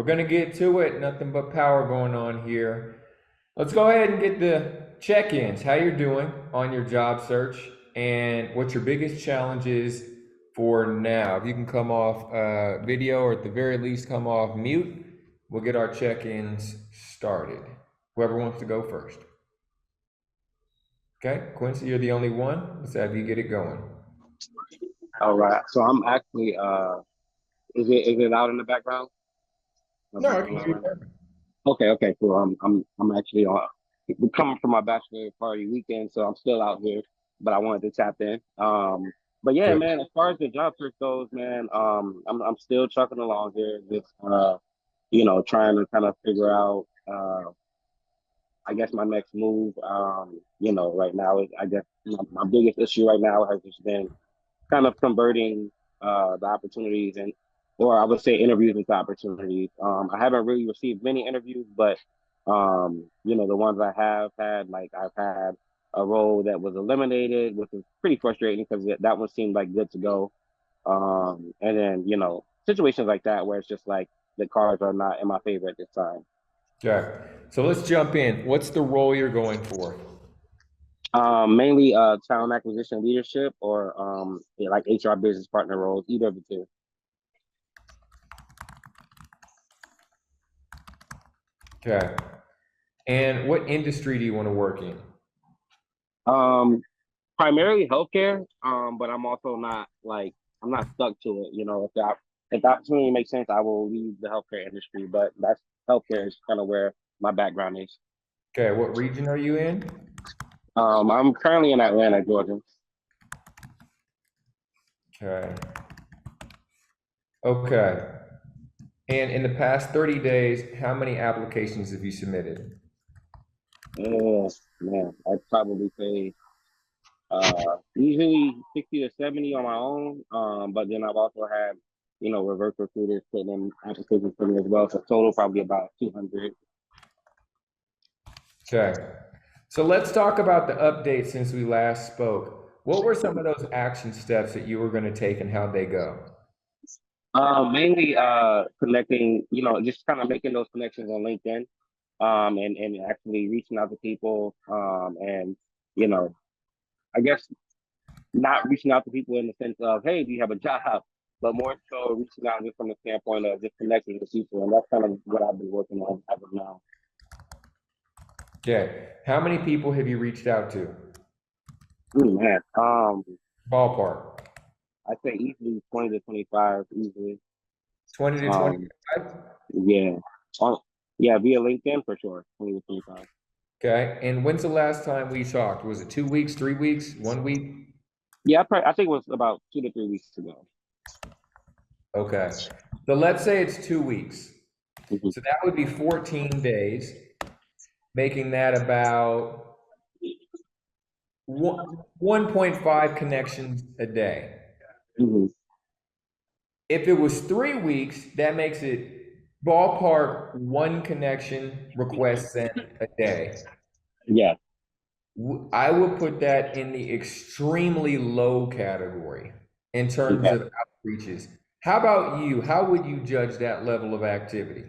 We're going to get to it. Nothing but power going on here. Let's go ahead and get the check-ins. How you're doing on your job search and what your biggest challenge is for now. If you can come off video or at the very least come off mute, we'll get our check-ins started. Whoever wants to go first. Okay, Quincy, you're the only one. Let's have you get it going. All right. So I'm actually is it out in the background? My No, I background can loud hear right you. now? Okay, cool. I'm actually coming from my bachelor party weekend, so I'm still out here, but I wanted to tap in. But yeah, Good. man, as far as the job search goes, man, I'm still trucking along here, just trying to kind of figure out I guess my next move. Right now is I guess my biggest issue right now has just been kind of converting the opportunities and or I would say interviews into opportunities. I haven't really received many interviews, but the ones I have had, like I've had a role that was eliminated, which is pretty frustrating because that one seemed like good to go. And then, situations like that where it's just like the cards are not in my favor at this time. Okay. So let's jump in. What's the role you're going for? Mainly talent acquisition leadership or yeah, like HR business partner roles, either of the two. Okay. And what industry do you want to work in? Um, Primarily healthcare, but I'm also not like I'm not stuck to it. If the opportunity makes sense, I will leave the healthcare industry. But that's healthcare is kind of where my background is. Okay. What region are you in? I'm currently in Atlanta, Georgia. Okay. Okay. And in the past 30 days, how many applications have you submitted? Oh man, I'd probably say usually 60 to 70 on my own. But then I've also had reverse recruiters putting in applications for me as well. So total probably about 200. Okay. So let's talk about the update since we last spoke. What were some of those action steps that you were going to take and how'd they go? Mainly connecting, just kind of making those connections on LinkedIn, and actually reaching out to people, and you know, I guess not reaching out to people in the sense of, hey, do you have a job? But more so reaching out just from the standpoint of just connecting with people, and that's kind of what I've been working on as of now. Okay. How many people have you reached out to? Man, Ballpark. I'd say easily 20 to 25, easily. 20 to Um, 25? yeah, uh, yeah, via LinkedIn for sure, 20 to 25. Okay. And when's the last time we talked? Was it 2 weeks, 3 weeks, 1 week? Yeah, I think it was about 2 to 3 weeks ago. Okay. So let's say it's 2 weeks. Mhm. So that would be 14 days, making that about 1.5 connections a day. Mhm. If it was 3 weeks, that makes it ballpark one connection request sent a day. Yeah. I would put that in the extremely low category in terms Okay. of outreaches. How about you? How would you judge that level of activity?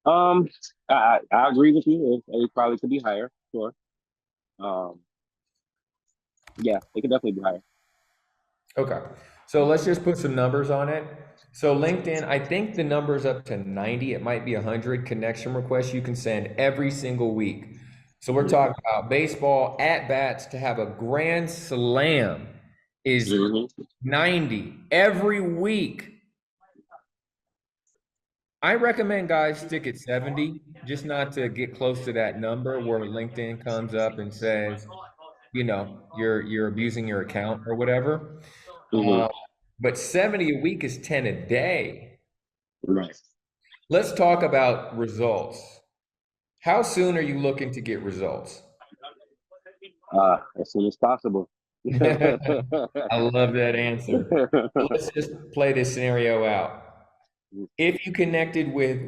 Um, I agree with you. It probably could be higher. Sure. Um, yeah, it could definitely be higher. Okay. So let's just put some numbers on it. So LinkedIn, I think the number's up to 90. It might be 100 connection requests you can send every single week. So we're talking about baseball at bats to have a grand slam is Mm-hmm. 90 every week. I recommend guys stick at 70, just not to get close to that number where LinkedIn comes up and says, you're abusing your account or whatever. Mm-hmm. Uh, but 70 a week is 10 a day. Right. Let's talk about results. How soon are you looking to get results? As soon as possible. I love that answer. So let's just play this scenario out. If you connected with,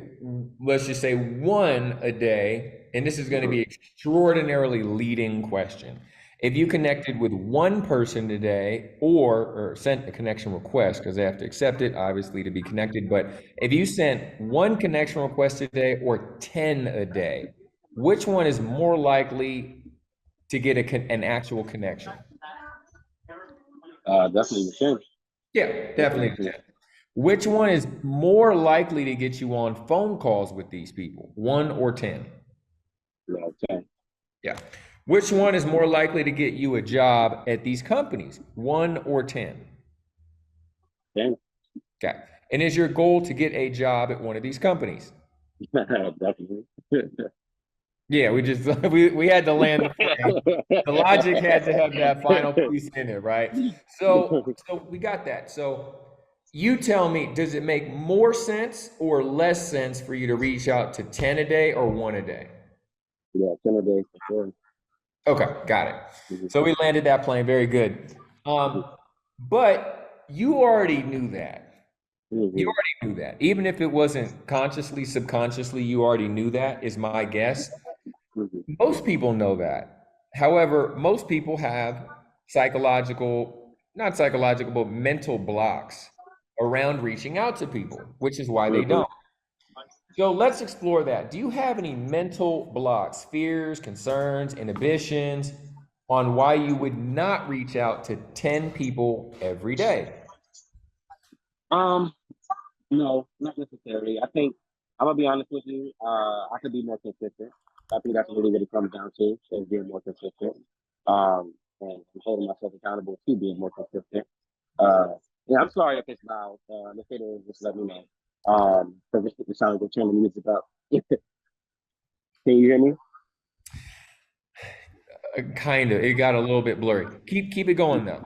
let's just say one a day, and this is going to be extraordinarily leading question. If you connected with one person today or sent a connection request, because they have to accept it, obviously, to be connected, but if you sent one connection request today or 10 a day, which one is more likely to get an actual connection? Definitely the same. Yeah, Definitely definitely the the same. 10. Which one is more likely to get you on phone calls with these people? One or 10? Yeah, 10. Yeah. Which one is more likely to get you a job at these companies? One or 10? 10. Okay. And is your goal to get a job at one of these companies? Definitely. Yeah, we just we had to land the plane. The logic had to have that final piece in it, right? So we got that. So you tell me, does it make more sense or less sense for you to reach out to 10 a day or one a day? Yeah, 10 a day for sure. Okay, got it. Mhm, So we landed that plane. Very good. mhm, But you already knew that. You mhm, already knew that. Even if it wasn't consciously, subconsciously, you already knew that, is my guess. mhm, Most people know that. However, most people have psychological, not psychological, but mental blocks around reaching out to people, which is why they mhm. don't. So let's explore that. Do you have any mental blocks, fears, concerns, inhibitions on why you would not reach out to 10 people every day? Um, no, not necessarily. I think I'm gonna be honest with you. I could be more consistent. I think that's really what it comes down to, is being more consistent. And I'm holding myself accountable to being more consistent. Uh, yeah, I'm sorry if it's loud. If it is, just let me know. Because it sounds like they're turning the music up. Can you hear me? Kind of. It got a little bit blurry. Keep it going though.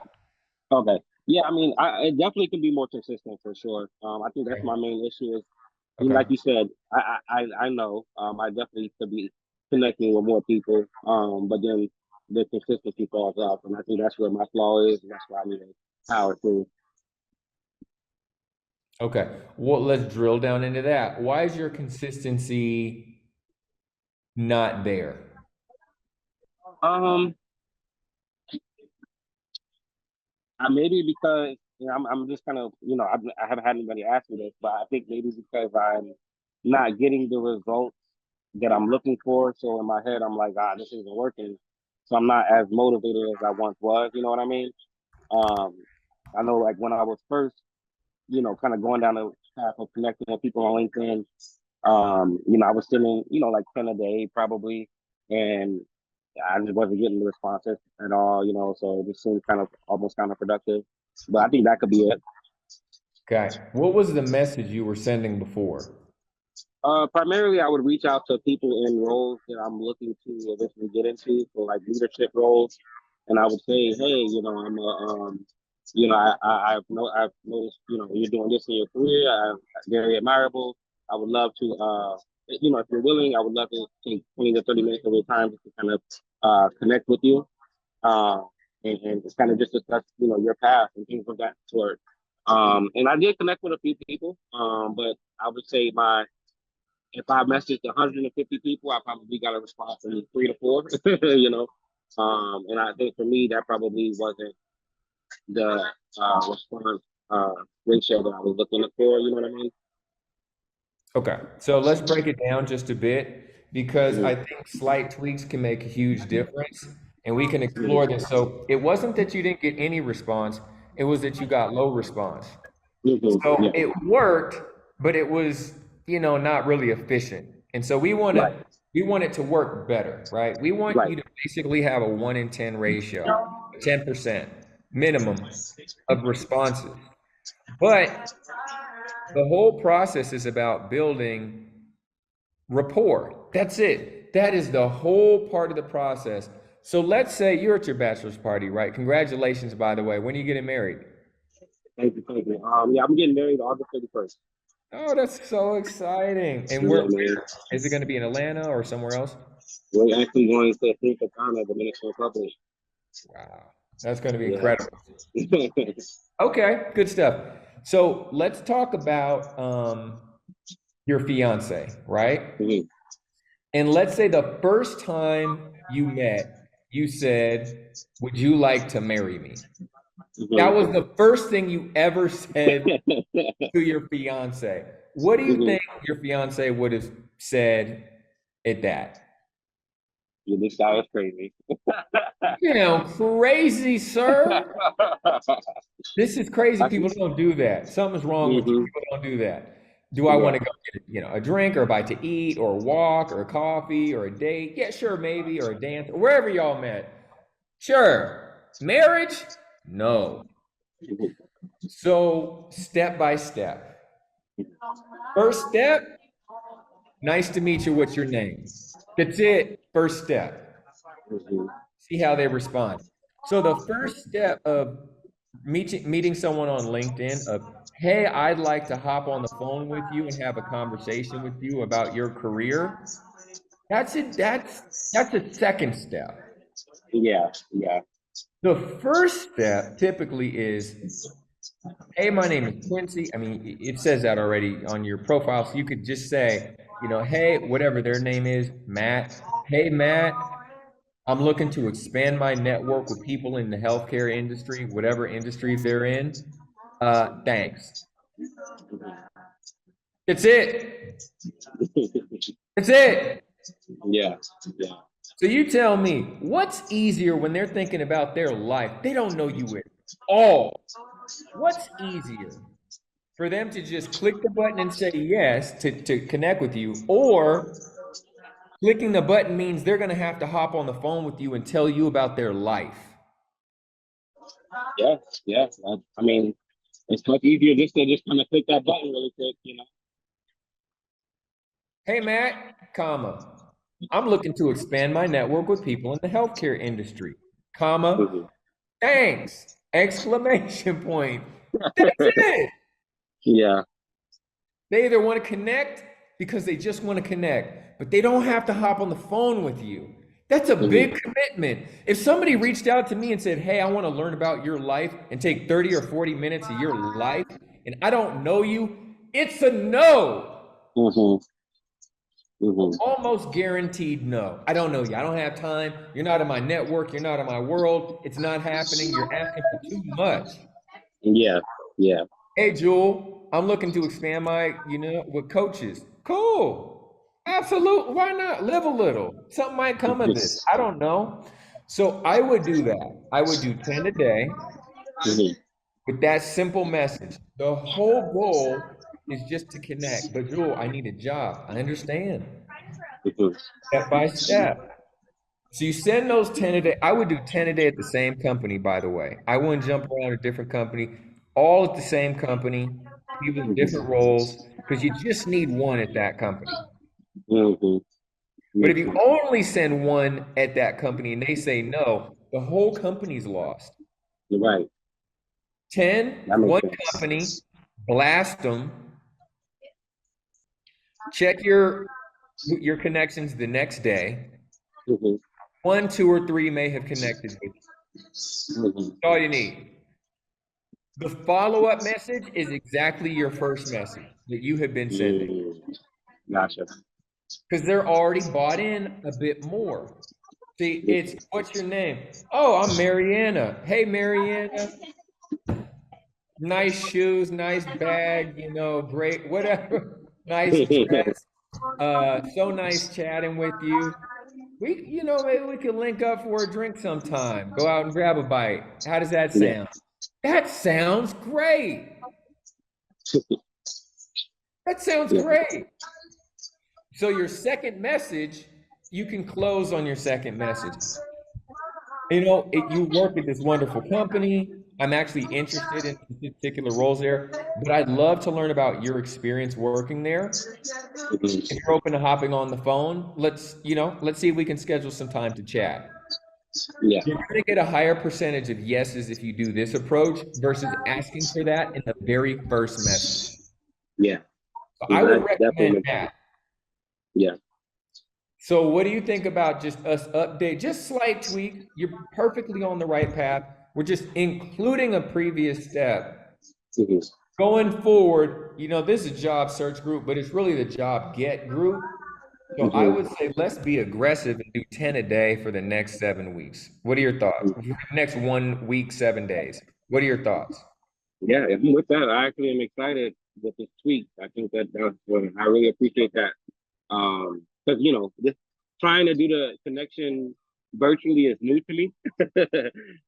Okay. Yeah, I mean, it definitely can be more consistent for sure. I think that's Okay. my main issue is, and Okay. like you said, I know, I definitely could be connecting with more people. But then the consistency falls off, and I think that's where my flaw is, and that's why I need to power through. Okay. Well, let's drill down into that. Why is your consistency not there? Um, maybe because I'm just kind of I haven't had anybody ask me this, but I think maybe because I'm not getting the results that I'm looking for. So in my head, I'm like, this isn't working. So I'm not as motivated as I once was. You know what I mean? Um, I know like when I was first, kind of going down the path of connecting with people on LinkedIn, I was still in, like 10 a day probably. And I just wasn't getting the responses at all, so it just seemed kind of almost counterproductive. But I think that could be it. Okay. What was the message you were sending before? Primarily, I would reach out to people in roles that I'm looking to eventually get into, so like leadership roles, and I would say, hey, I'm a, I've noticed, you're doing this in your career. Very admirable. I would love to, if you're willing, I would love to take 20 to 30 minutes of your time just to kind of connect with you, uh, and just kind of just discuss, your path and things of that sort. And I did connect with a few people, but I would say my if I messaged 150 people, I probably got a response from 3 to 4, you know. And I think for me, that probably wasn't the response uh, ratio that I was looking for. You know what I mean? Okay. So let's break it down just a bit because Mm-hmm. I think slight tweaks can make a huge difference and we can explore Mm-hmm. this. So it wasn't that you didn't get any response, it was that you got low response. Mm-hmm. So Yeah. it worked, but it was, not really efficient. And so Right. we want it to work better, right? We want Right. you to basically have a 1 in 10 ratio, 10% minimum of responses. But the whole process is about building rapport. That's it. That is the whole part of the process. So let's say you're at your bachelor's party, right? Congratulations, by the way. When are you getting married? Thank you. Thank you. Yeah, I'm getting married August 31st. Oh, that's so exciting. And Yeah, man. where is it going to be in Atlanta or somewhere else? We're actually going to Punta Cana, Dominican Republic. Wow. That's going to be Yeah. incredible. Okay, good stuff. So let's talk about your fiance, right? Mhm. And let's say the first time you met, you said, "Would you like to marry me?" That Mhm. was the first thing you ever said to your fiance. What do you Mhm. think your fiance would have said at that? Yeah, this guy is crazy. You know, crazy, sir. This is crazy. I can. People don't do that. Something's wrong with you. Hmm. People don't do that. Do I want Yeah. to go get, a drink or a bite to eat or a walk or a coffee or a date? Yeah, sure, maybe, or a dance or wherever y'all met. Sure. Marriage? No. Mhm. So, step by step. First step, nice to meet you. What's your name? That's it. First step. Mhm. See how they respond. So the first step of meeting someone on LinkedIn of, hey, I'd like to hop on the phone with you and have a conversation with you about your career. That's it. That's a second step. Yeah. Yeah. The first step typically is, hey, my name is Quincy. I mean, it says that already on your profile. So you could just say, hey, whatever their name is, Matt. Hey, Matt, I'm looking to expand my network with people in the healthcare industry, whatever industry they're in. Thanks. That's it. That's it. Yeah. Yeah. So you tell me, what's easier when they're thinking about their life? They don't know you at all. What's easier for them to just click the button and say yes to connect with you, or clicking the button means they're going to have to hop on the phone with you and tell you about their life? Yeah. Yeah. I mean, it's much easier just to just kind of click that button really quick, you know. Hey, Matt, comma. I'm looking to expand my network with people in the healthcare industry, comma. Mhm. Thanks! Exclamation point. That's it. Yeah. They either want to connect because they just want to connect, but they don't have to hop on the phone with you. That's a Mhm. big commitment. If somebody reached out to me and said, hey, I want to learn about your life and take 30 or 40 minutes of your life, and I don't know you, it's a no. Mhm. Mhm. Almost guaranteed no. I don't know you. I don't have time. You're not in my network. You're not in my world. It's not happening. You're asking for too much. Yeah. Yeah. Hey, Jewel, I'm looking to expand my, with coaches. Cool. Absolutely. Why not? Live a little. Something might come of this. I don't know. So I would do that. I would do 10 a day Mhm. with that simple message. The whole goal is just to connect. But Jewel, I need a job. I understand. Mhm. Step by step. So you send those 10 a day. I would do 10 a day at the same company, by the way. I wouldn't jump around a different company, all at the same company, people in different Mhm. roles, because you just need one at that company. Mhm. But if you Mhm. only send one at that company and they say no, the whole company's lost. You're right. 10, That makes one sense. company, blast them, check your connections the next day. Mhm. One, two, or three may have connected with you. Mhm. That's all you need. The follow-up message is exactly your first message that you have been sending Mm. Gotcha. because they're already bought in a bit more. See, it's Mhm. what's your name? Oh, I'm Mariana. Hey, Mariana, nice shoes, nice bag, great, whatever, nice dress. So nice chatting with you. Maybe we could link up for a drink sometime. Go out and grab a bite. How does that Yeah. sound? That sounds great. That sounds Yeah. great. So your second message, you can close on your second message. You work at this wonderful company. I'm actually interested in particular roles there, but I'd love to learn about your experience working there. If Mhm. you're open to hopping on the phone, let's see if we can schedule some time to chat. Yeah. You're going to get a higher percentage of yeses if you do this approach versus asking for that in the very first message. Yeah. So I would That definitely recommend makes sense. that. Yeah. So what do you think about just us update, just slight tweaks? You're perfectly on the right path. We're just including a previous step. Mhm. Going forward, this is a job search group, but it's really the job get group. So I Hmm. would say let's be aggressive and do 10 a day for the next 7 weeks. What are your thoughts? For the next 1 week, 7 days. What are your thoughts? Yeah, if I'm with that, I actually am excited with this tweak. I think that's what I really appreciate that. Because this trying to do the connection virtually is new to me.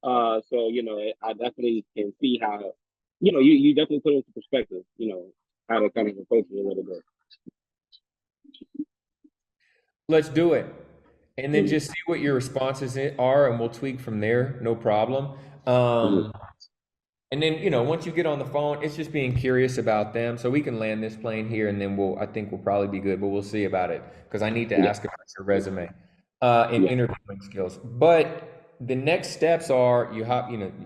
So I definitely can see how, you definitely put into perspective, how to kind of approach it a little bit. Let's do it. And then Mhm, just see what your responses are, and we'll tweak from there. No problem. mhm. And then, once you get on the phone, it's just being curious about them. So we can land this plane here and then I think we'll probably be good, but we'll see about it because I need to Yeah, ask about your resume and yeah, interviewing skills. But the next steps are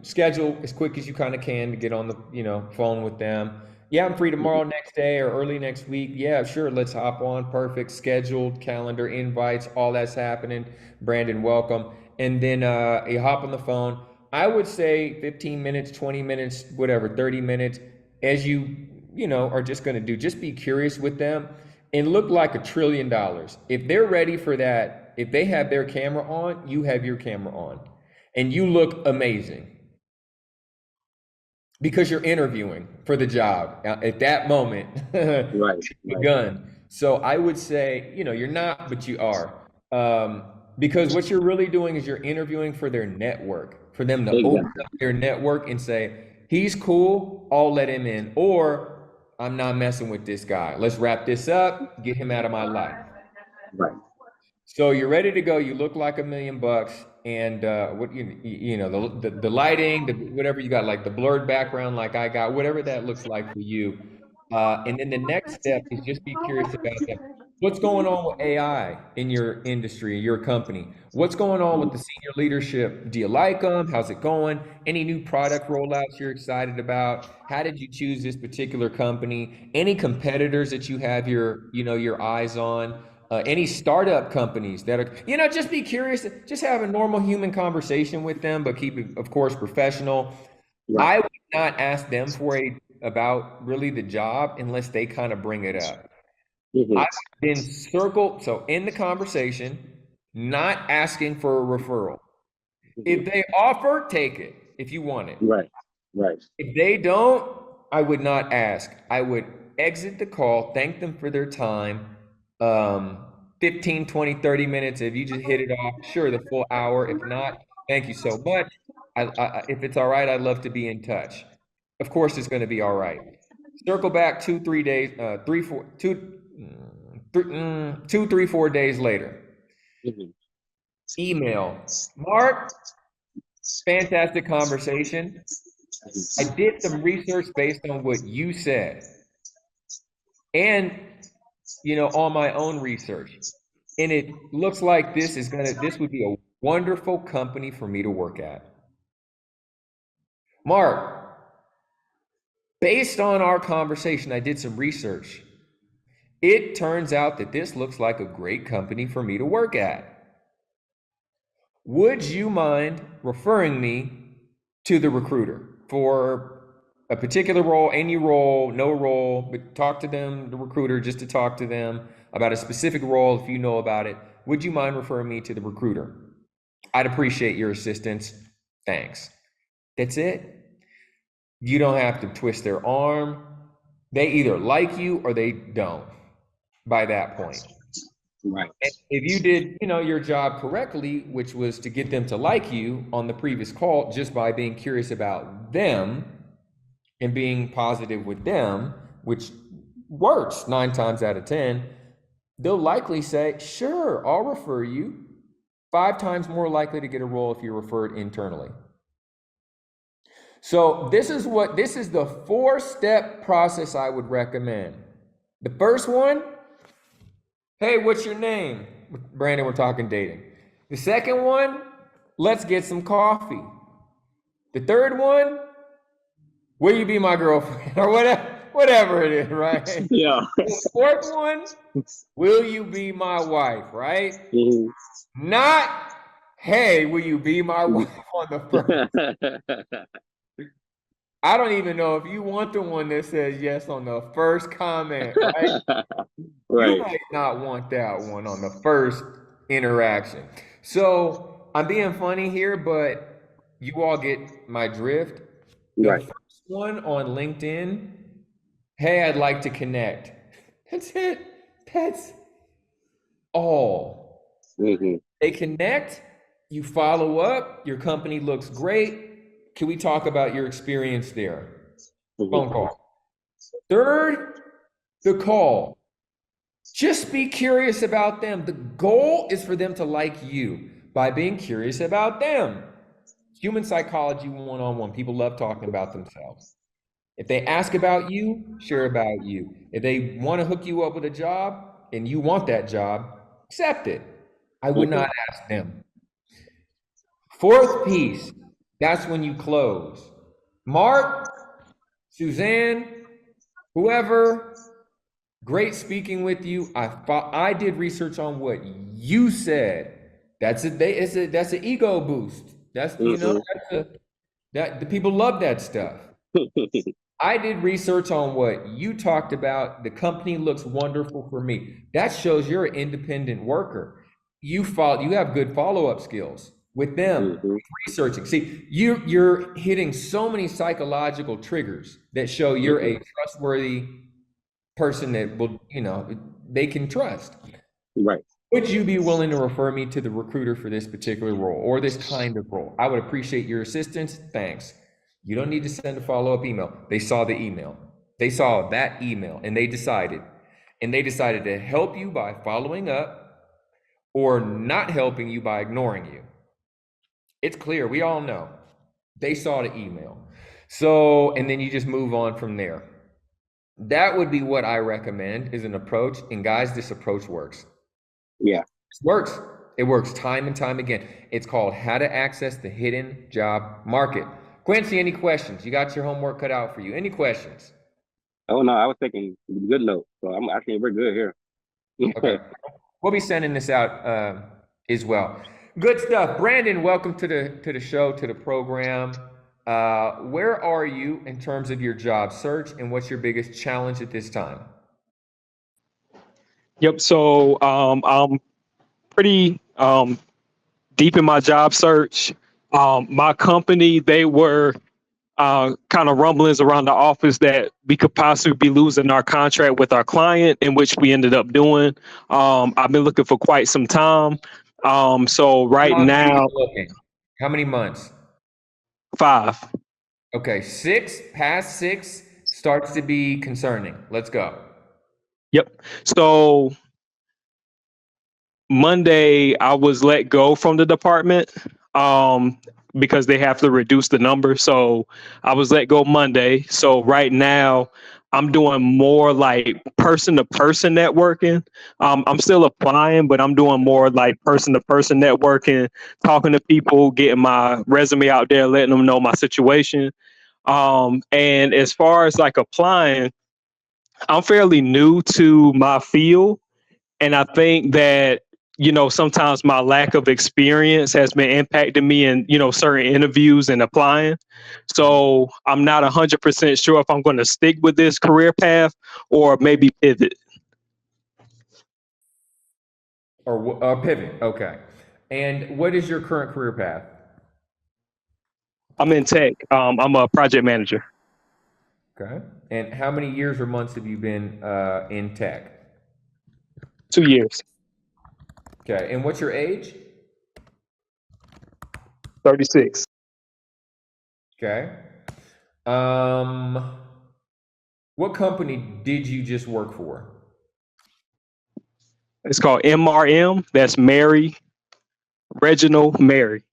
schedule as quick as you kind of can to get on the, phone with them. Yeah, I'm free mhm, tomorrow, next day, or early next week. Yeah, sure. Let's hop on. Perfect. Scheduled calendar invites, all that's happening. Brandon, welcome. And then you hop on the phone. I would say 15 minutes, 20 minutes, whatever, 30 minutes, as are just going to do. Just be curious with them and look like $1 trillion. If they're ready for that, if they have their camera on, you have your camera on. And you look amazing because you're interviewing for the job at that moment. right, It's right, begun. So I would say, you're not, but you are. Um, because what you're really doing is you're interviewing for their network, for them to open exactly, up their network and say, he's cool, I'll let him in. Or I'm not messing with this guy. Let's wrap this up, get him out of my life. right. So you're ready to go. You look like $1 million, and what the lighting, whatever you got, like the blurred background, like I got, whatever that looks like for you. And then the next step is just be curious about them. What's going on with AI in your industry, your company? What's going on with Mhm, the senior leadership? Do you like them? How's it going? Any new product rollouts you're excited about? How did you choose this particular company? Any competitors that you have your eyes on? Any startup companies that are, just be curious, just have a normal human conversation with them, but keep it, of course, professional. right. I would not ask them about really the job unless they kind of bring it up. I Hmm. would then circle, so in the conversation, not asking for a referral. Hmm. If they offer, take it if you want it. Right, right. If they don't, I would not ask. I would exit the call, thank them for their time. 15, 20, 30 minutes. If you just hit it off, sure, the full hour. If not, thank you so much. If it's all right, I'd love to be in touch. Of course, it's going to be all right. Circle back 2, 3 days, 4 days later. Hmm. Email. Mark, fantastic conversation. I did some research based on what you said and, on my own research. And it looks like this would be a wonderful company for me to work at. Mark, based on our conversation, I did some research. It turns out that this looks like a great company for me to work at. Would you mind referring me to the recruiter for a particular role, any role, no role, but talk to them, the recruiter, just to talk to them about a specific role if you know about it? Would you mind referring me to the recruiter? I'd appreciate your assistance. Thanks. That's it. You don't have to twist their arm. They either like you or they don't by that point. Right. And if you did, your job correctly, which was to get them to like you on the previous call just by being curious about them and being positive with them, which works 9 times out of 10, they'll likely say, sure, I'll refer you. 5 times more likely to get a role if you're referred internally. So this is the 4-step process I would recommend. The first one, hey, what's your name? Brandon, we're talking dating. The second one, let's get some coffee. The third one, will you be my girlfriend? Or whatever it is, right? Yeah. The fourth one, will you be my wife, right? Hmm. Not, hey, will you be my wife on the first. I don't even know if you want the one that says yes on the first comment, right? You Right. might not want that one on the first interaction. So I'm being funny here, but you all get my drift. The Right. first one on LinkedIn, hey, I'd like to connect. That's it. That's all. Hmm. They connect, you follow up, your company looks great. Can we talk about your experience there? Phone Hmm. call. Third, the call. Just be curious about them. The goal is for them to like you by being curious about them. Human psychology 101. People love talking about themselves. If they ask about you, share about you. If they want to hook you up with a job and you want that job, accept it. I would Hmm. not ask them. Fourth piece, that's when you close. Mark, Suzanne, whoever, great speaking with you. I did research on what you said. That's an ego boost. That's Hmm. that the people love that stuff. I did research on what you talked about. The company looks wonderful for me. That shows you're an independent worker. You have good follow-up skills with them, Hmm. researching. See, you're hitting so many psychological triggers that show you're Hmm. a trustworthy person that will, they can trust. Right. Would you be willing to refer me to the recruiter for this particular role or this kind of role? I would appreciate your assistance. Thanks. You don't need to send a follow-up email. They saw the email. They saw that email and they decided. And they decided to help you by following up or not helping you by ignoring you. It's clear. We all know. They saw the email. So, and then you just move on from there. That would be what I recommend is an approach. And guys, this approach works. Yeah. It works. It works time and time again. It's called How to Access the Hidden Job Market. Quincy, any questions? You got your homework cut out for you. Any questions? Oh no, I was taking good notes, so I think we're good here. Okay. We'll be sending this out as well. Good stuff. Brandon, welcome to the show, to the program. Where are you in terms of your job search and what's your biggest challenge at this time? Yep. So I'm pretty deep in my job search. My company, they were kind of rumblings around the office that we could possibly be losing our contract with our client, in which we ended up doing. I've been looking for quite some time. So How right long have you been now, looking? How many months? 5. Okay, past six starts to be concerning. Let's go. Yep. So Monday, I was let go from the department um, because they have to reduce the number. So I was let go Monday. So right now, I'm doing more like person to person networking. I'm still applying, but I'm doing more like person to person networking, talking to people, getting my resume out there, letting them know my situation. And as far as like applying, I'm fairly new to my field, and I think that, sometimes my lack of experience has been impacting me in, certain interviews and applying. So I'm not 100% sure if I'm going to stick with this career path or maybe pivot. Or pivot. Okay. And what is your current career path? I'm in tech. I'm a project manager. Okay. And how many years or months have you been in tech? 2 years, Okay. And what's your age? 36. Okay. Um, what company did you just work for? It's called MRM. That's Mary, Reginald Mary.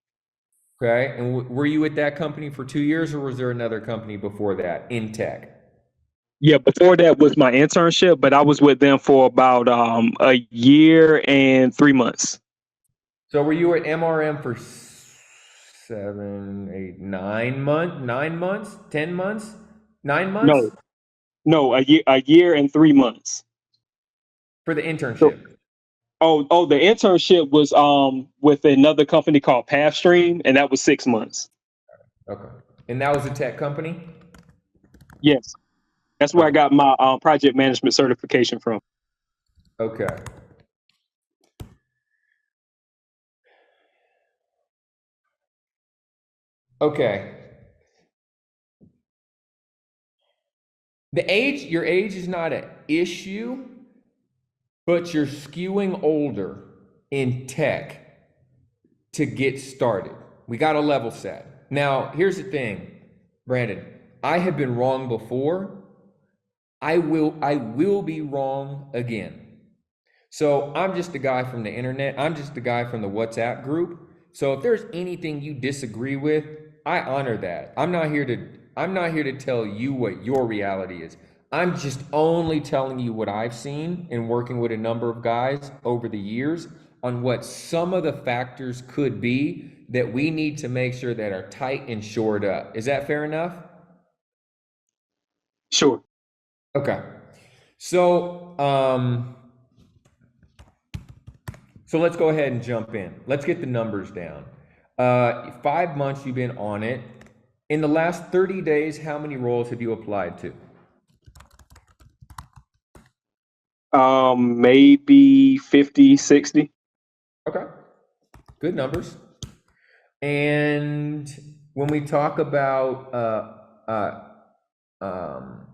Okay. And were you at that company for 2 years or was there another company before that in tech? Yeah, before that was my internship, but I was with them for about a year and 3 months. So were you at MRM for 7, 8, 9 months, 9 months, 10 months, 9 months No, no, a year and 3 months. for the So, internship? the internship was with another company called Pathstream, and that was 6 months. Okay. And that was a tech company? Yes, that's where I Okay. got my project management certification from. Okay. Okay. Your age is not an issue, but you're skewing older in tech to get started. We got to level set. Now, here's the thing, Brandon. I have been wrong before. I will be wrong again. So I'm just the guy from the internet. I'm just the guy from the WhatsApp group. So if there's anything you disagree with, I honor that. I'm not here to tell you what your reality is. I'm just only telling you what I've seen in working with a number of guys over the years on what some of the factors could be that we need to make sure that are tight and shored up. Is that fair enough? Sure. Okay. So, so let's go ahead and jump in. Let's get the numbers down. 5 months you've been on it. In the last 30 days, how many roles have you applied to? Maybe 50, 60. Okay, good numbers. And when we talk about um,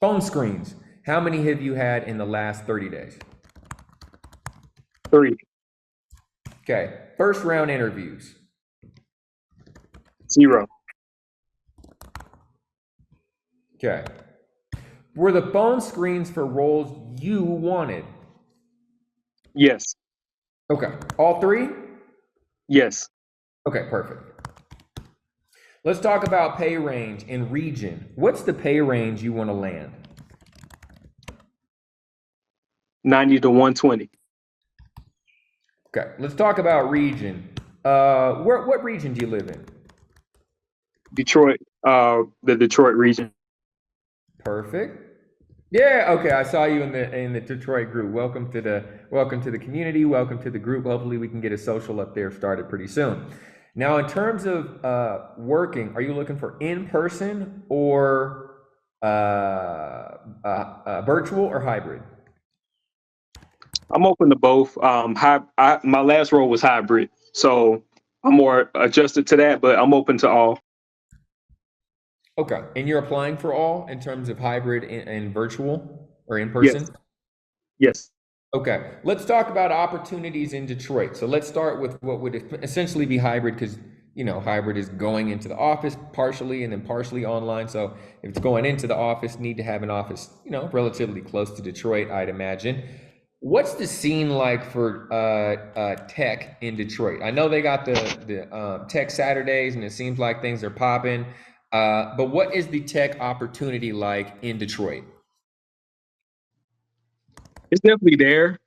phone screens, how many have you had in the last 30 days? 3, Okay, first round interviews. 0. Okay. Were the phone screens for roles you wanted? Yes. Okay, all three? Yes. Okay, perfect. Let's talk about pay range and region. What's the pay range you want to land? 90 to 120. Okay, let's talk about region. What region do you live in? Detroit, the Detroit region. Perfect. Yeah, okay. I saw you in the Detroit group. Welcome to the community. Welcome to the group. Hopefully, we can get a social up there started pretty soon. Now, in terms of working, are you looking for in person or virtual or hybrid? I'm open to both. My last role was hybrid, so I'm more adjusted to that, but I'm open to all. Okay, and you're applying for all in terms of hybrid and virtual or in Yes. person? Yes. Okay, let's talk about opportunities in Detroit. So let's start with what would essentially be hybrid because, hybrid is going into the office partially and then partially online. So if it's going into the office, need to have an office, relatively close to Detroit, I'd imagine. What's the scene like for tech in Detroit? I know they got the tech Saturdays and it seems like things are popping. But what is the tech opportunity like in Detroit? It's definitely there.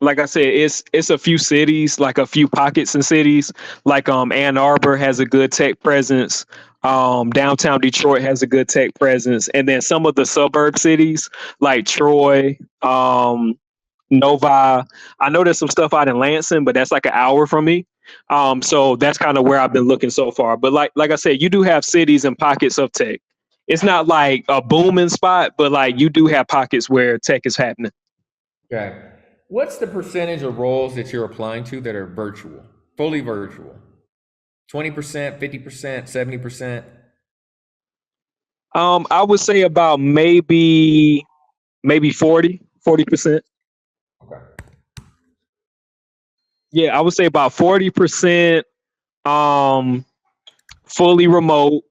Like I said, it's a few cities, like a few pockets in cities. Like Ann Arbor has a good tech presence. Downtown Detroit has a good tech presence, and then some of the suburb cities like Troy, Novi. I know there's some stuff out in Lansing, but that's like an hour from me. So that's kind of where I've been looking so far. But like I said, you do have cities and pockets of tech. It's not like a booming spot, but like you do have pockets where tech is happening. Okay. What's the percentage of roles that you're applying to that are virtual, fully virtual? 20%, 50%, 70%? I would say about maybe 40%. Okay. Yeah, I would say about 40% um fully remote.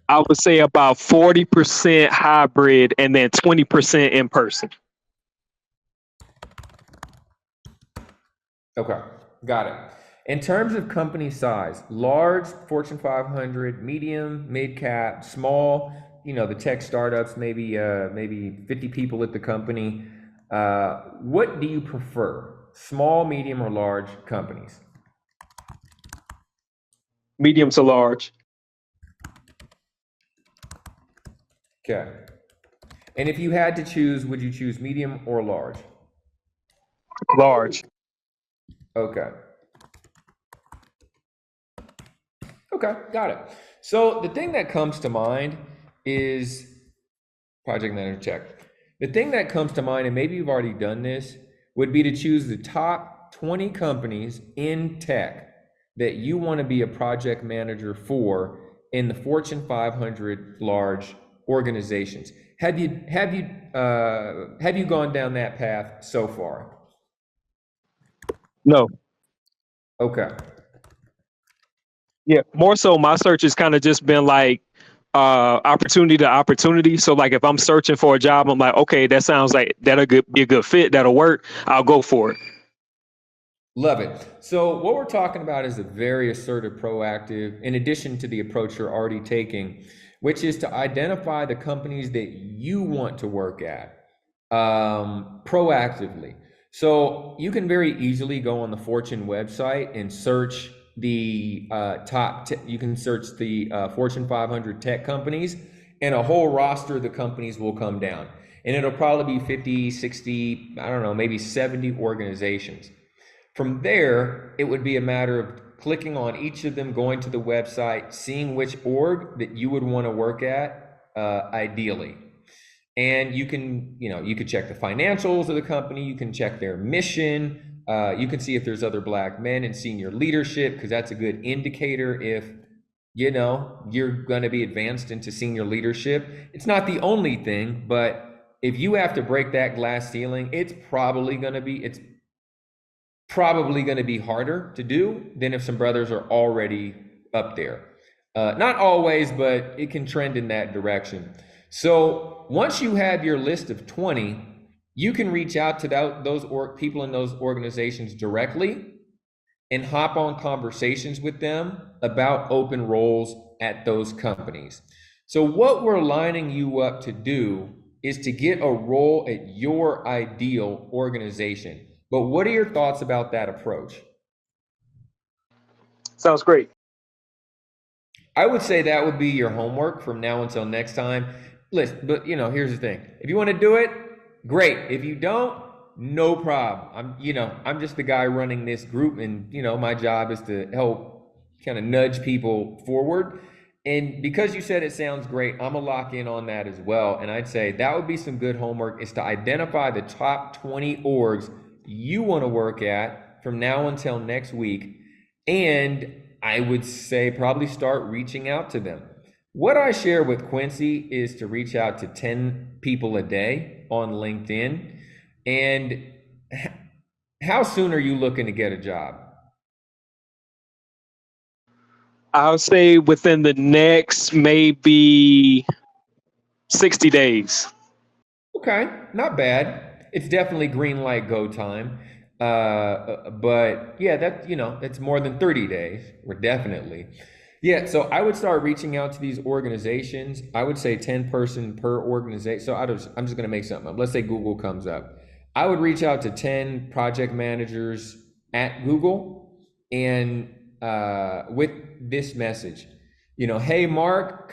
I would say about 40% hybrid and then 20% in person. Okay. Got it. In terms of company size, large Fortune 500, medium, mid cap, small, the tech startups, maybe 50 people at the company. What do you prefer? Small, medium, or large companies? Medium to large. Okay. And if you had to choose, would you choose medium or large? Large. Okay. Okay, got it. So the thing that comes to mind is project manager check. The thing that comes to mind, and maybe you've already done this, would be to choose the top 20 companies in tech that you want to be a project manager for in the Fortune 500 large organizations. Have you gone down that path so far? No. Okay. Yeah, more so my search has kind of just been like opportunity to opportunity. So like if I'm searching for a job, I'm like, okay, that sounds like be a good fit, that'll work. I'll go for it. Love it. So what we're talking about is a very assertive, proactive, in addition to the approach you're already taking, which is to identify the companies that you want to work at proactively. So you can very easily go on the Fortune website and search the you can search the Fortune 500 tech companies, and a whole roster of the companies will come down. And it'll probably be 50, 60, I don't know, maybe 70 organizations. From there, it would be a matter of clicking on each of them, going to the website, seeing which org that you would want to work at, ideally. And you could check the financials of the company, you can check their mission, you can see if there's other black men in senior leadership, because that's a good indicator if you're going to be advanced into senior leadership. It's not the only thing, but if you have to break that glass ceiling, it's probably going to be harder to do than if some brothers are already up there. Not always, but it can trend in that direction. So once you have your list of 20, you can reach out to those people in those organizations directly and hop on conversations with them about open roles at those companies. So what we're lining you up to do is to get a role at your ideal organization. But what are your thoughts about that approach? Sounds great. I would say that would be your homework from now until next time. Listen, but here's the thing. If you want to do it, great. If you don't, no problem. I'm just the guy running this group, and my job is to help kind of nudge people forward. And because you said it sounds great, I'm gonna lock in on that as well. And I'd say that would be some good homework, is to identify the top 20 orgs you want to work at from now until next week. And I would say probably start reaching out to them. What I share with Quincy is to reach out to 10 people a day on LinkedIn. And how soon are you looking to get a job? I'll say within the next maybe 60 days. Okay, not bad. It's definitely green light go time. But yeah, that's more than 30 days. We're definitely. Yeah, so I would start reaching out to these organizations. I would say 10 person per organization. So I'm just going to make something up. Let's say Google comes up. I would reach out to 10 project managers at Google, and with this message, hey, Mark,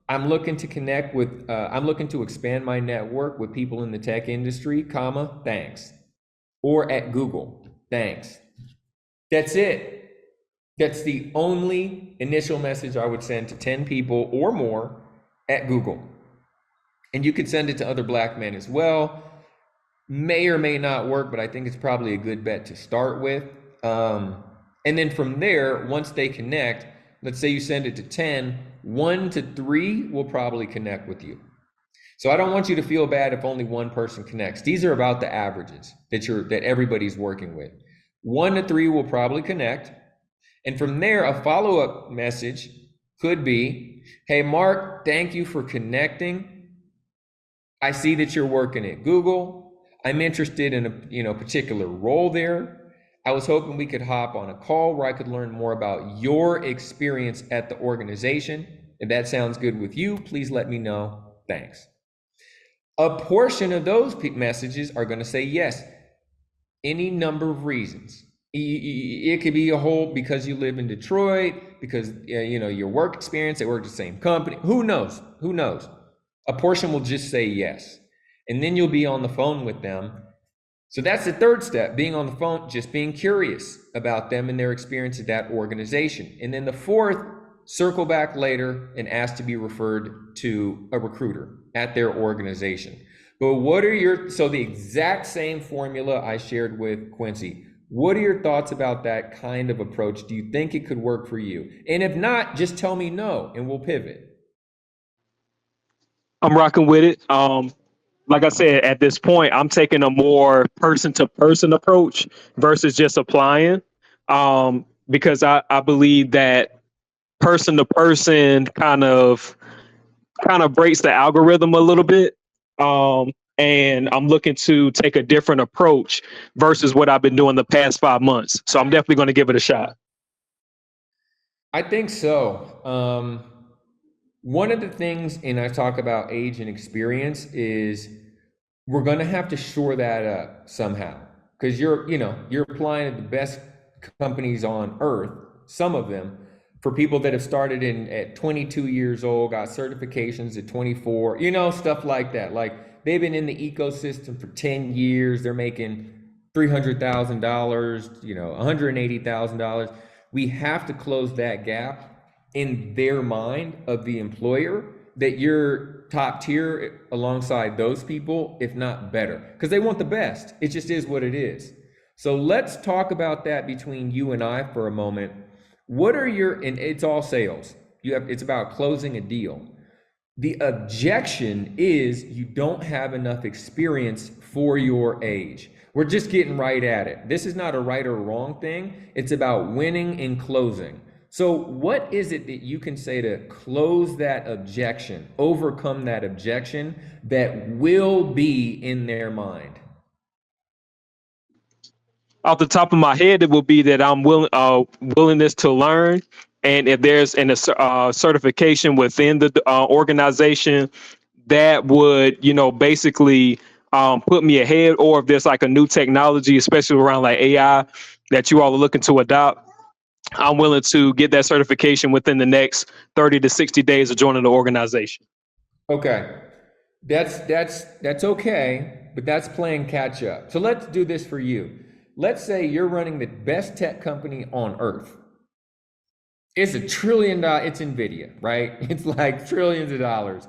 I'm looking to expand my network with people in the tech industry, thanks. Or at Google, thanks. That's it. That's the only initial message I would send to 10 people or more at Google. And you could send it to other black men as well. May or may not work, but I think it's probably a good bet to start with. And then from there, once they connect, let's say you send it to 10, 1 to 3 will probably connect with you. So I don't want you to feel bad if only one person connects. These are about the averages that everybody's working with. 1 to 3 will probably connect. And from there, a follow-up message could be, hey, Mark, thank you for connecting. I see that you're working at Google. I'm interested in a particular role there. I was hoping we could hop on a call where I could learn more about your experience at the organization. If that sounds good with you, please let me know. Thanks. A portion of those messages are going to say yes. Any number of reasons. It could be a whole, because you live in Detroit, because your work experience, they work at the same company. Who knows? A portion will just say yes. And then you'll be on the phone with them. So that's the third step, being on the phone, just being curious about them and their experience at that organization. And then the fourth, circle back later and ask to be referred to a recruiter at their organization. But so the exact same formula I shared with Quincy, what are your thoughts about that kind of approach? Do you think it could work for you? And if not, just tell me no and we'll pivot. I'm rocking with it. Like I said, at this point, I'm taking a more person to person approach versus just applying. Because I believe that person to person kind of breaks the algorithm a little bit. And I'm looking to take a different approach versus what I've been doing the past 5 months. So I'm definitely going to give it a shot. I think so. One of the things, and I talk about age and experience, is we're going to have to shore that up somehow because you're applying at the best companies on earth, some of them, for people that have started in at 22 years old, got certifications at 24, stuff like that. Like they've been in the ecosystem for 10 years, they're making $300,000, $180,000. We have to close that gap in their mind of the employer that you're top tier alongside those people, if not better, because they want the best. It just is what it is. So let's talk about that between you and I for a moment. What are and it's all sales. It's about closing a deal. The objection is you don't have enough experience for your age. We're just getting right at it. This is not a right or wrong thing. It's about winning and closing. So, what is it that you can say to close that objection, overcome that objection that will be in their mind? Off the top of my head, it will be that I'm willingness to learn, and if there's certification within the organization that would basically put me ahead, or if there's like a new technology, especially around like AI, that you all are looking to adopt, I'm willing to get that certification within the next 30 to 60 days of joining the organization. Okay. That's okay, but that's playing catch up. So let's do this for you. Let's say you're running the best tech company on earth. It's $1 trillion, it's Nvidia, right? It's like trillions of dollars.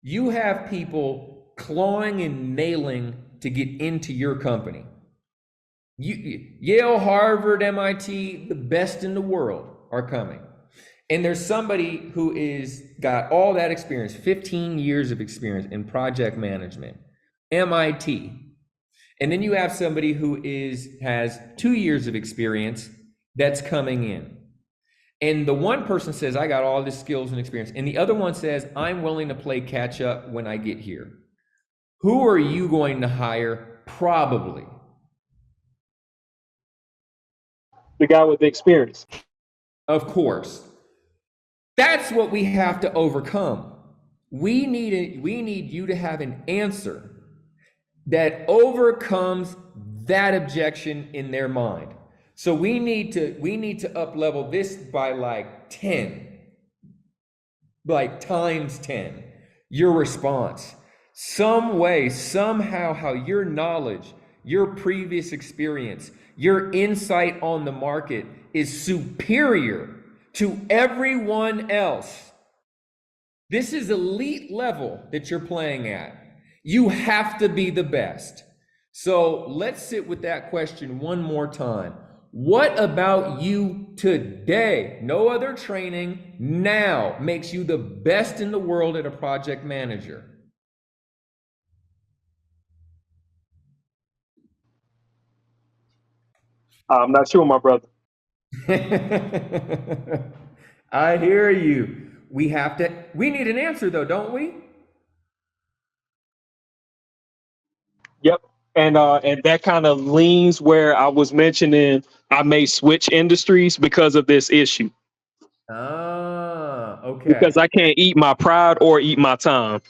You have people clawing and nailing to get into your company. Yale, Harvard, MIT, the best in the world are coming. And there's somebody who is got all that experience, 15 years of experience in project management, MIT. And then you have somebody who has 2 years of experience that's coming in. And the one person says, I got all the skills and experience. And the other one says, I'm willing to play catch up when I get here. Who are you going to hire? Probably. The guy with the experience. Of course. That's what we have to overcome. We need you to have an answer that overcomes that objection in their mind. So we need to up level this by like 10, like times 10, your response. Some way, somehow, how your knowledge, your previous experience, your insight on the market is superior to everyone else. This is elite level that you're playing at. You have to be the best. So let's sit with that question one more time. What about you today? No other training now makes you the best in the world at a project manager. I'm not sure, my brother. I hear you. We need an answer though, don't we? Yep. And that kind of leans where I was mentioning I may switch industries because of this issue. Ah, okay. Because I can't eat my pride or eat my time.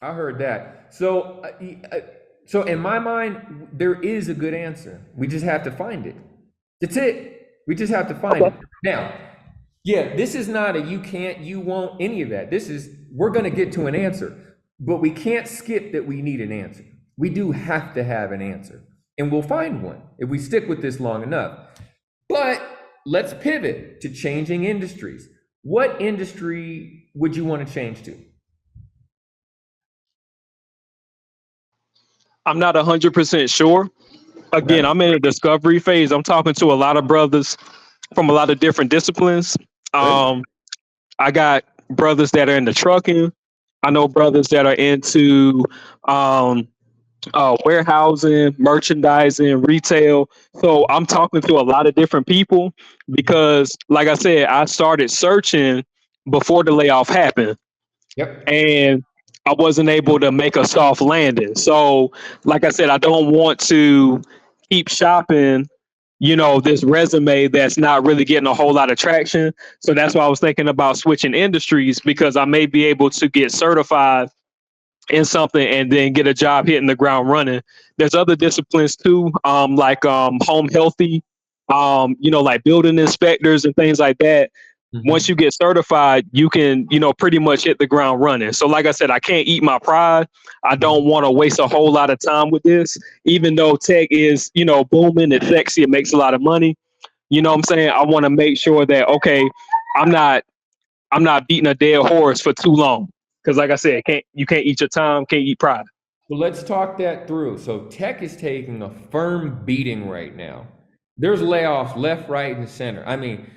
I heard that. So in my mind, there is a good answer. We just have to find it. That's it. We just have to find it. Now, yeah, this is not a you can't, you won't, any of that. We're going to get to an answer, but we can't skip that we need an answer. We do have to have an answer, and we'll find one if we stick with this long enough. But let's pivot to changing industries. What industry would you want to change to? I'm not 100% sure. Again, Okay. I'm in a discovery phase. I'm talking to a lot of brothers from a lot of different disciplines. Good. Um, I got brothers that are into trucking. I know brothers that are into um, warehousing, merchandising, retail. So I'm talking to a lot of different people because, like I said, I started searching before the layoff happened, Yep. and I wasn't able to make a soft landing. So, like I said, I don't want to keep shopping, this resume that's not really getting a whole lot of traction. So that's why I was thinking about switching industries because I may be able to get certified in something and then get a job hitting the ground running. There's other disciplines too, like home healthy, like building inspectors and things like that. Once you Hmm. get certified, you can, pretty much hit the ground running. So, like I said, I can't eat my pride. I don't want to waste a whole lot of time with this, even though tech is, booming, it's sexy, it makes a lot of money. You know what I'm saying? I want to make sure that, okay, I'm not I'm not beating a dead horse for too long. Because like I said, you can't eat your time, can't eat pride. Well, let's talk that through. So tech is taking a firm beating right now. There's layoffs left, right, and center. I mean,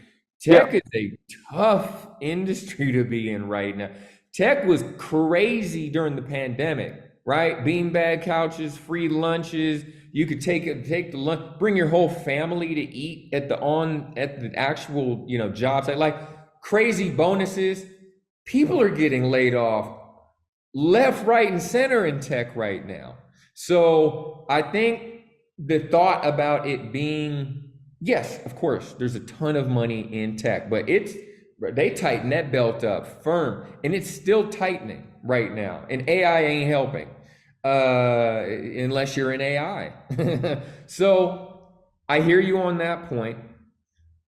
Yeah. tech is a tough industry to be in right now. Tech was crazy during the pandemic, right? Beanbag couches, free lunches. You could take the lunch, bring your whole family to eat at the actual, job site. Like crazy bonuses. People are getting laid off left, right, and center in tech right now. So I think the thought about it being, yes, of course, there's a ton of money in tech, but they tighten that belt up firm, and it's still tightening right now. And AI ain't helping, unless you're in AI. So I hear you on that point.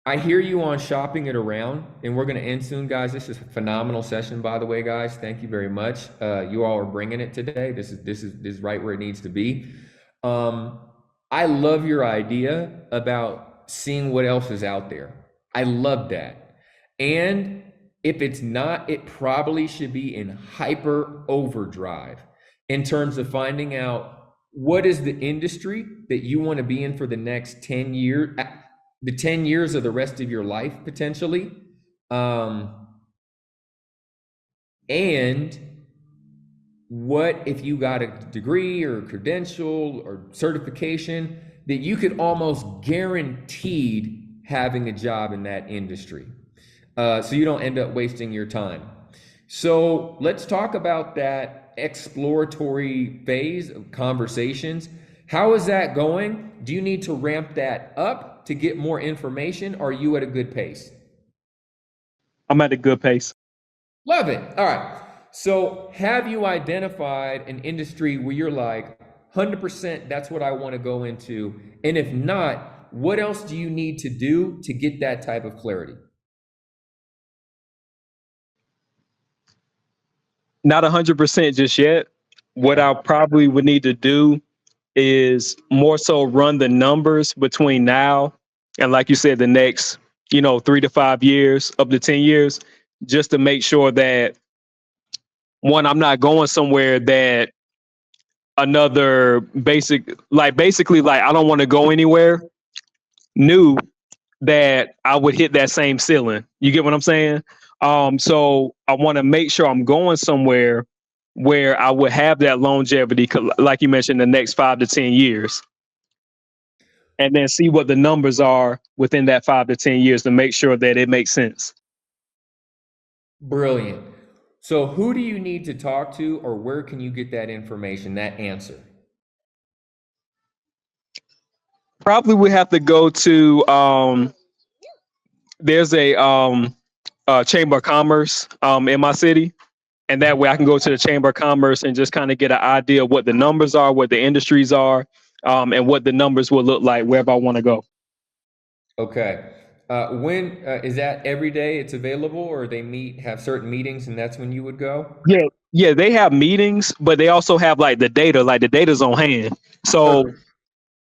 I hear you on shopping it around, and we're going to end soon, guys. This is a phenomenal session, by the way, guys. Thank you very much. You all are bringing it today. This is right where it needs to be. Um, I love your idea about seeing what else is out there. I love that. And if it's not, it probably should be in hyper overdrive in terms of finding out what is the industry that you want to be in for the next 10 years, the 10 years of the rest of your life potentially. Um, and what if you got a degree or a credential or certification that you could almost guaranteed having a job in that industry, so you don't end up wasting your time. So let's talk about that exploratory phase of conversations. How is that going? Do you need to ramp that up to get more information, or are you at a good pace? I'm at a good pace. Love it. All right. So, have you identified an industry where you're like, 100% that's what I want to go into? And if not, what else do you need to do to get that type of clarity? Not 100% just yet. What Okay. I probably would need to do is more so run the numbers between now and, like you said, the next, 3 to 5 years, up to 10 years, just to make sure that one, I'm not going somewhere that another basically, like, I don't want to go anywhere new that I would hit that same ceiling. You get what I'm saying? So I want to make sure I'm going somewhere where I would have that longevity, like you mentioned, the next 5 to 10 years, and then see what the numbers are within that 5 to 10 years to make sure that it makes sense. Brilliant. So, who do you need to talk to, or where can you get that information, that answer? Probably we have to go to there's a chamber of commerce in my city, and that way I can go to the chamber of commerce and just kind of get an idea of what the numbers are, what the industries are, and what the numbers will look like wherever I want to go. Okay. When is that every day it's available, or they have certain meetings and that's when you would go? Yeah, yeah, they have meetings, but they also have like the data's on hand. So Perfect.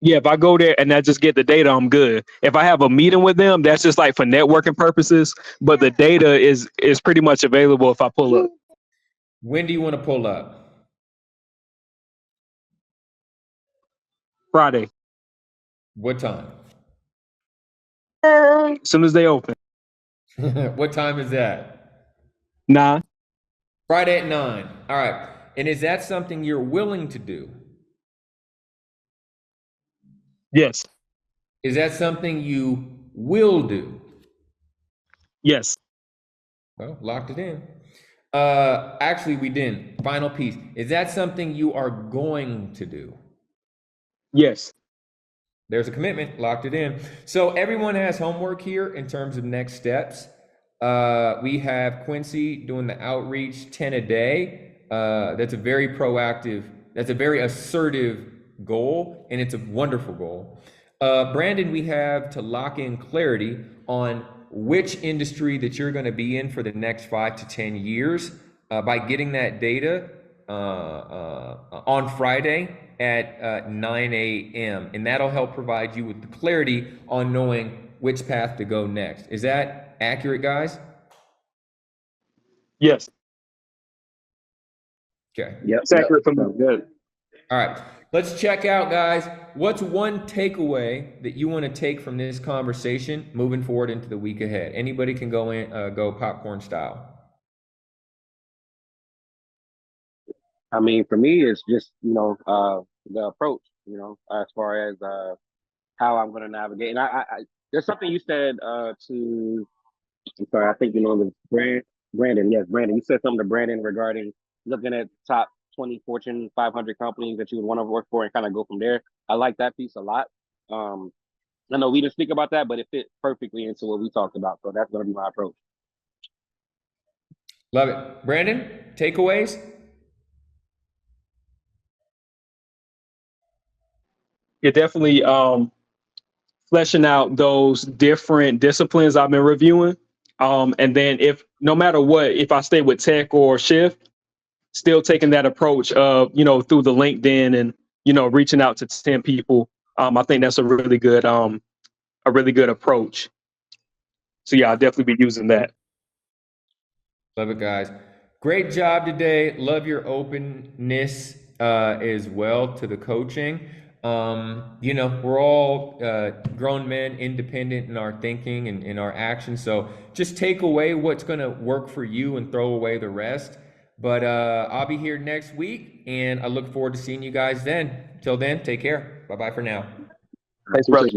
yeah, if I go there and I just get the data, I'm good. If I have a meeting with them, that's just like for networking purposes, but the data is pretty much available if I pull up. When do you want to pull up? Friday. What time? As soon as they open. What time is that? 9. Friday at 9. All right. And is that something you're willing to do? Yes. Is that something you will do? Yes. Well, locked it in. Actually, we didn't. Final piece. Is that something you are going to do? Yes. There's a commitment, locked it in. So everyone has homework here in terms of next steps. We have Quincy doing the outreach 10 a day. That's a very proactive, that's a very assertive goal, and it's a wonderful goal. Brandon, we have to lock in clarity on which industry that you're going to be in for the next 5 to 10 years by getting that data on Friday at 9 a.m. And that'll help provide you with the clarity on knowing which path to go next. Is that accurate, guys? Yes. Okay. Yep. It's accurate for me. Sounds good. All right. Let's check out, guys. What's one takeaway that you want to take from this conversation moving forward into the week ahead? Anybody can go in, go popcorn style. I mean, for me, it's just the approach. As far as how I'm going to navigate. And there's something you said to. I'm sorry, I think it was Brandon. Yes, Brandon. You said something to Brandon regarding looking at top 20 Fortune 500 companies that you would want to work for and kind of go from there. I like that piece a lot. I know we didn't speak about that, but it fit perfectly into what we talked about. So that's going to be my approach. Love it. Brandon, takeaways? You're definitely fleshing out those different disciplines I've been reviewing. And then if no matter what, if I stay with tech or shift, still taking that approach of, through the LinkedIn and, reaching out to 10 people. I think that's a really good approach. So yeah, I'll definitely be using that. Love it, guys. Great job today. Love your openness as well to the coaching. We're all grown men, independent in our thinking and in our actions. So just take away what's going to work for you and throw away the rest. But I'll be here next week, and I look forward to seeing you guys then. Till then, take care. Bye-bye for now. Thanks, brother.